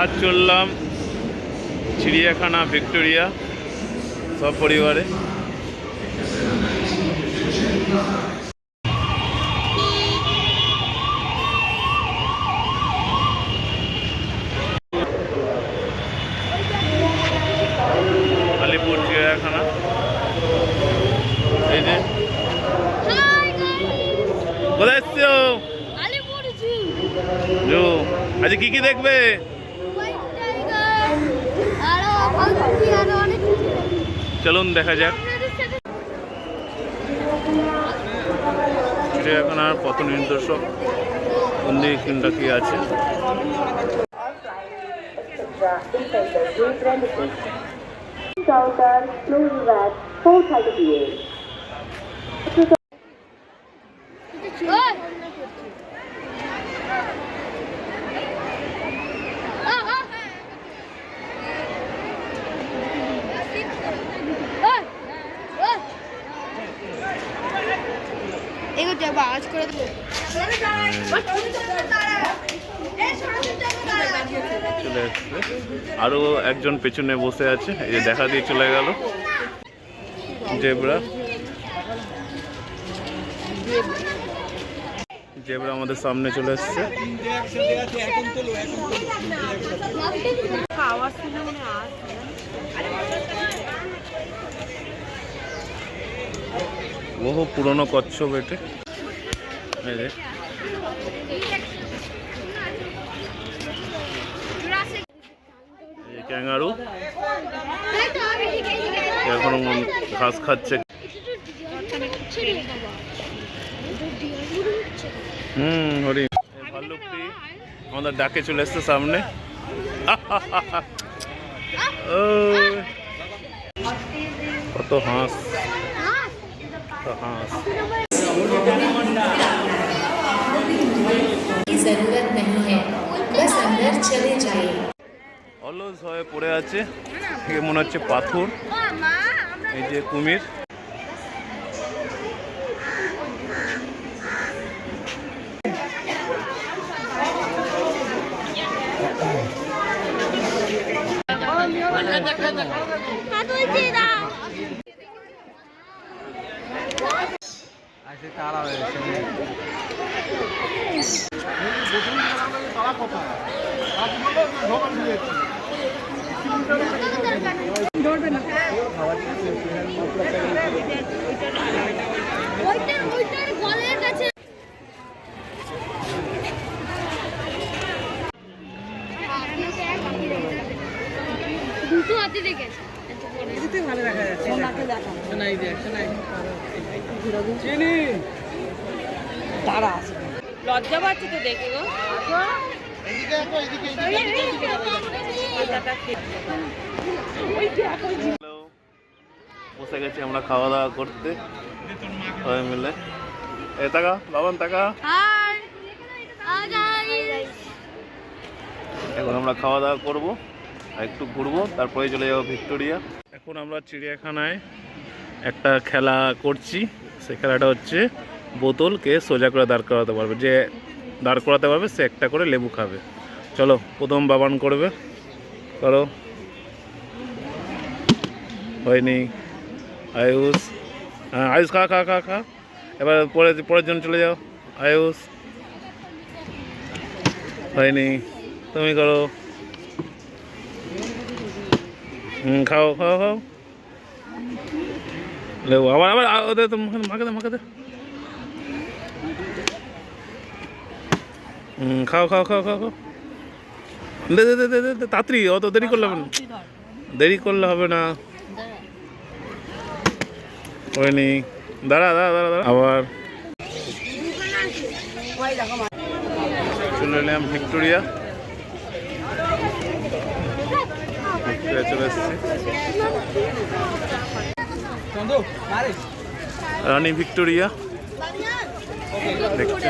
আজ চললাম চিড়িয়াখানা ভিক্টোরিয়া সব পরিবারে। আলিপুর চিড়িয়াখানা, এই যে কোথায় এসছো? আজ কি কি দেখবে? চলুন দেখা যাক। চিড়িয়াখানার পথ নির্দেশক কোন দিকে কোনটা কি আছে। চলে আসছে, আরো একজন পেছনে বসে আছে, এই যে দেখা দিয়ে চলে গেল। জেব্রা জেব্রা আমাদের সামনে চলে এসছে। বহু পুরনো কচ্ছপ এটে, ক্যাঙ্গারু এখনো ঘাস খাচ্ছে। হরিণ, ভাল্লুকটি আমাদের ডাকে চলে এসছে সামনে। কত হাঁস, হাঁস। অলস হয়ে পড়ে আছে, মনে হচ্ছে পাথর। এই যে কুমির, দুটো হাতি দেখেছে, ভালো দেখা যাচ্ছে। লজ্জা পাচ্ছে তো দেখে গো। বসে গেছি আমরা খাওয়া দাওয়া করতে সবাই মিলে। এ টাকা বাবান টাকা, এখন আমরা খাওয়া দাওয়া করবো, একটু ঘুরবো, তারপরে চলে যাবো ভিক্টোরিয়া। এখন আমরা চিড়িয়াখানায় একটা খেলা করছি। সেই খেলাটা হচ্ছে বোতলকে সোজা করে দাঁড় করাতে পারবে, যে দাঁড় করাতে পারবে সে একটা করে লেবু খাবে। চলো, প্রথম বাবান করবে, করো। হয়নি, আয়ুষ। হ্যাঁ আয়ুষ, খা খা খা খা। এবার পরের জন চলে যাও। আয়ুষ, হয়নি, তুমি করো। খাও খাও খাও, লেবু। আবার আবার ওদের তো মাখে দে মাখে দে। খাও খাও খাও খাও খাও, দে দে দে দে দে, তাড়াতাড়ি, অত দেরি করলে হবে না, দেরি করলে হবে না। হয়নি, দাঁড়া দাঁড়া দাঁড়া দাঁড়া। আবার চলে এলাম ভিক্টোরিয়া, চলে এসছি রানী ভিক্টোরিয়া দেখতে।